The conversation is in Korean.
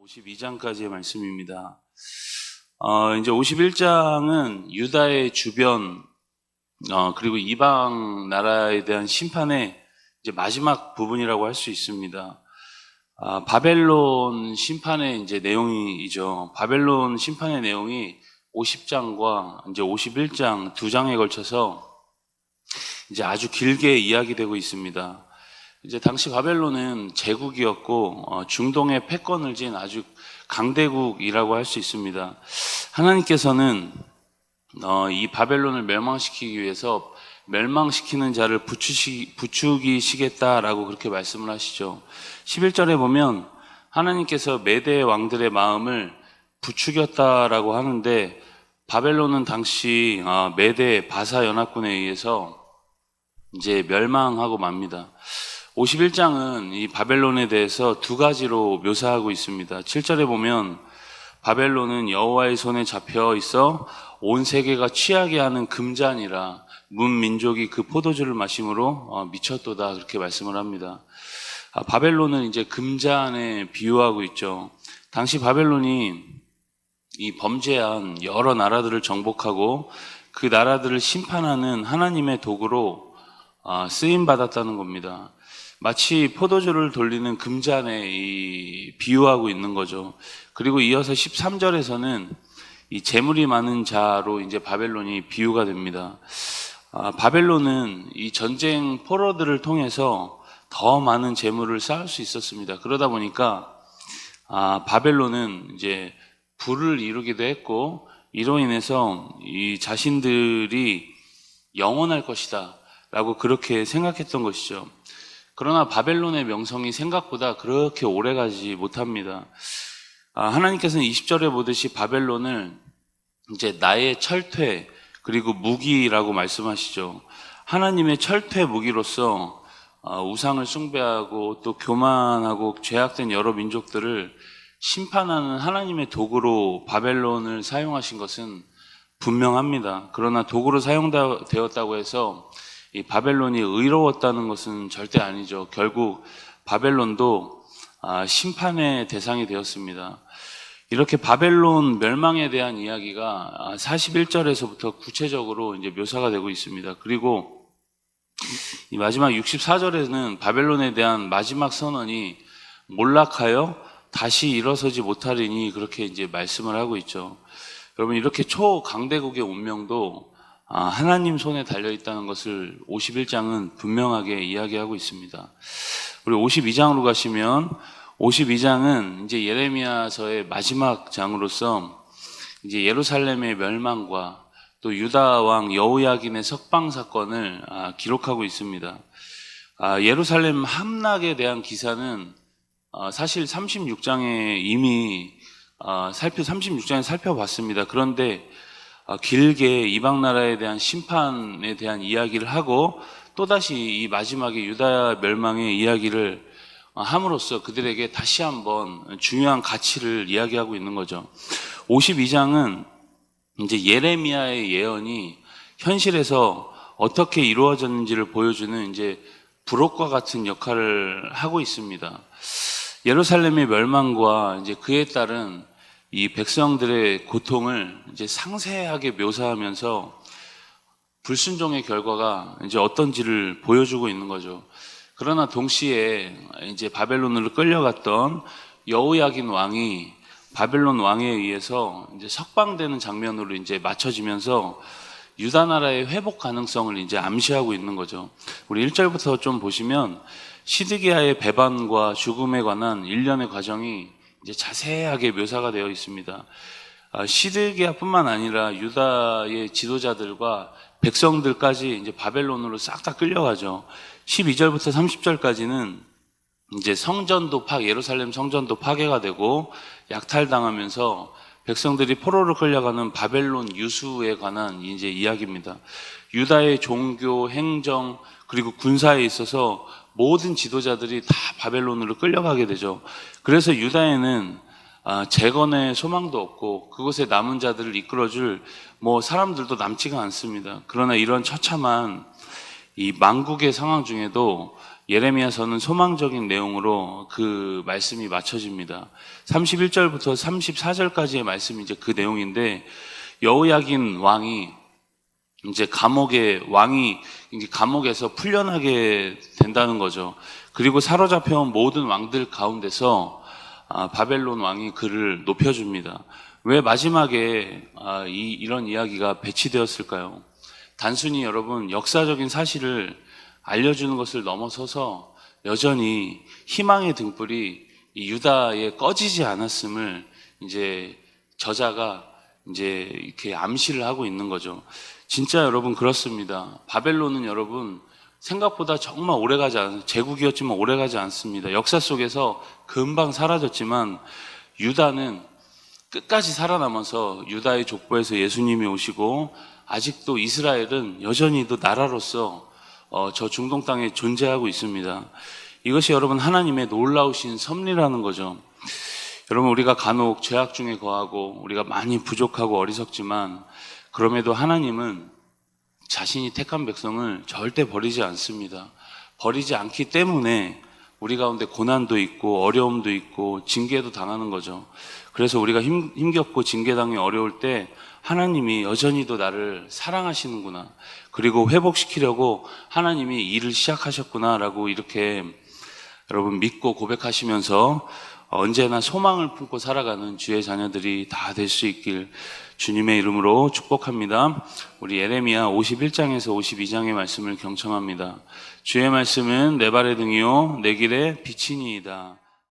52장까지의 말씀입니다. 이제 51장은 유다의 주변, 그리고 이방 나라에 대한 심판의 이제 마지막 부분이라고 할 수 있습니다. 바벨론 심판의 이제 내용이죠. 바벨론 심판의 내용이 50장과 이제 51장 두 장에 걸쳐서 이제 아주 길게 이야기되고 있습니다. 이제 당시 바벨론은 제국이었고 중동의 패권을 쥔 아주 강대국이라고 할 수 있습니다. 하나님께서는 이 바벨론을 멸망시키기 위해서 멸망시키는 자를 부추기시겠다라고 그렇게 말씀을 하시죠. 11절에 보면 하나님께서 메대 왕들의 마음을 부추겼다라고 하는데, 바벨론은 당시 메대 바사 연합군에 의해서 이제 멸망하고 맙니다. 51장은 이 바벨론에 대해서 두 가지로 묘사하고 있습니다. 7절에 보면 바벨론은 여호와의 손에 잡혀 있어 온 세계가 취하게 하는 금잔이라 문 민족이 그 포도주를 마심으로 미쳤도다, 그렇게 말씀을 합니다. 바벨론은 이제 금잔에 비유하고 있죠. 당시 바벨론이 이 범죄한 여러 나라들을 정복하고 그 나라들을 심판하는 하나님의 도구로 쓰임 받았다는 겁니다. 마치 포도주를 돌리는 금잔에 비유하고 있는 거죠. 그리고 이어서 13절에서는 이 재물이 많은 자로 이제 바벨론이 비유가 됩니다. 바벨론은 이 전쟁 포로들을 통해서 더 많은 재물을 쌓을 수 있었습니다. 그러다 보니까 바벨론은 이제 부를 이루기도 했고, 이로 인해서 이 자신들이 영원할 것이다 라고 그렇게 생각했던 것이죠. 그러나 바벨론의 명성이 생각보다 그렇게 오래가지 못합니다. 하나님께서는 20절에 보듯이 바벨론을 이제 나의 철퇴 그리고 무기라고 말씀하시죠. 하나님의 철퇴 무기로서 우상을 숭배하고 또 교만하고 죄악된 여러 민족들을 심판하는 하나님의 도구로 바벨론을 사용하신 것은 분명합니다. 그러나 도구로 사용되었다고 해서 이 바벨론이 의로웠다는 것은 절대 아니죠. 결국 바벨론도 심판의 대상이 되었습니다. 이렇게 바벨론 멸망에 대한 이야기가 41절에서부터 구체적으로 이제 묘사가 되고 있습니다. 그리고 이 마지막 64절에는 바벨론에 대한 마지막 선언이 몰락하여 다시 일어서지 못하리니, 그렇게 이제 말씀을 하고 있죠. 여러분, 이렇게 초강대국의 운명도 하나님 손에 달려있다는 것을 51장은 분명하게 이야기하고 있습니다. 우리 52장으로 가시면, 52장은 이제 예레미야서의 마지막 장으로서 이제 예루살렘의 멸망과 또 유다 왕 여호야긴의 석방 사건을 기록하고 있습니다. 예루살렘 함락에 대한 기사는 사실 36장에 이미 36장에 살펴봤습니다. 그런데 길게 이방 나라에 대한 심판에 대한 이야기를 하고 또다시 이 마지막에 유다 멸망의 이야기를 함으로써 그들에게 다시 한번 중요한 가치를 이야기하고 있는 거죠. 52장은 이제 예레미야의 예언이 현실에서 어떻게 이루어졌는지를 보여주는 이제 부록과 같은 역할을 하고 있습니다. 예루살렘의 멸망과 이제 그에 따른 이 백성들의 고통을 이제 상세하게 묘사하면서 불순종의 결과가 이제 어떤지를 보여주고 있는 거죠. 그러나 동시에 이제 바벨론으로 끌려갔던 여호야긴 왕이 바벨론 왕에 의해서 이제 석방되는 장면으로 이제 맞춰지면서 유다 나라의 회복 가능성을 이제 암시하고 있는 거죠. 우리 1절부터 좀 보시면 시드기야의 배반과 죽음에 관한 일련의 과정이 이제 자세하게 묘사가 되어 있습니다. 시드기야뿐만 아니라 유다의 지도자들과 백성들까지 이제 바벨론으로 싹 다 끌려가죠. 12절부터 30절까지는 이제 예루살렘 성전도 파괴가 되고 약탈당하면서 백성들이 포로로 끌려가는 바벨론 유수에 관한 이제 이야기입니다. 유다의 종교, 행정, 그리고 군사에 있어서 모든 지도자들이 다 바벨론으로 끌려가게 되죠. 그래서 유다에는 재건의 소망도 없고 그곳에 남은 자들을 이끌어줄 사람들도 남지가 않습니다. 그러나 이런 처참한 이 망국의 상황 중에도 예레미야서는 소망적인 내용으로 그 말씀이 맞춰집니다. 31절부터 34절까지의 말씀이 이제 그 내용인데, 여호야긴 왕이 이제 이제 감옥에서 풀려나게 된다는 거죠. 그리고 사로잡혀온 모든 왕들 가운데서 바벨론 왕이 그를 높여줍니다. 왜 마지막에 이런 이야기가 배치되었을까요? 단순히 여러분 역사적인 사실을 알려주는 것을 넘어서서 여전히 희망의 등불이 이 유다에 꺼지지 않았음을 이제 저자가 이제 이렇게 암시를 하고 있는 거죠. 진짜 여러분 그렇습니다. 바벨론은 여러분 생각보다 정말 오래가지 않아요. 제국이었지만 오래가지 않습니다. 역사 속에서 금방 사라졌지만 유다는 끝까지 살아남아서 유다의 족보에서 예수님이 오시고, 아직도 이스라엘은 여전히도 나라로서 저 중동 땅에 존재하고 있습니다. 이것이 여러분 하나님의 놀라우신 섭리라는 거죠. 여러분, 우리가 간혹 죄악 중에 거하고 우리가 많이 부족하고 어리석지만, 그럼에도 하나님은 자신이 택한 백성을 절대 버리지 않습니다. 버리지 않기 때문에 우리 가운데 고난도 있고 어려움도 있고 징계도 당하는 거죠. 그래서 우리가 힘겹고 징계당이 어려울 때 하나님이 여전히도 나를 사랑하시는구나, 그리고 회복시키려고 하나님이 일을 시작하셨구나라고 이렇게 여러분 믿고 고백하시면서 언제나 소망을 품고 살아가는 주의 자녀들이 다 될 수 있길 주님의 이름으로 축복합니다. 우리 예레미야 51장에서 52장의 말씀을 경청합니다. 주의 말씀은 내 발의 등이요 내 길의 빛이니이다.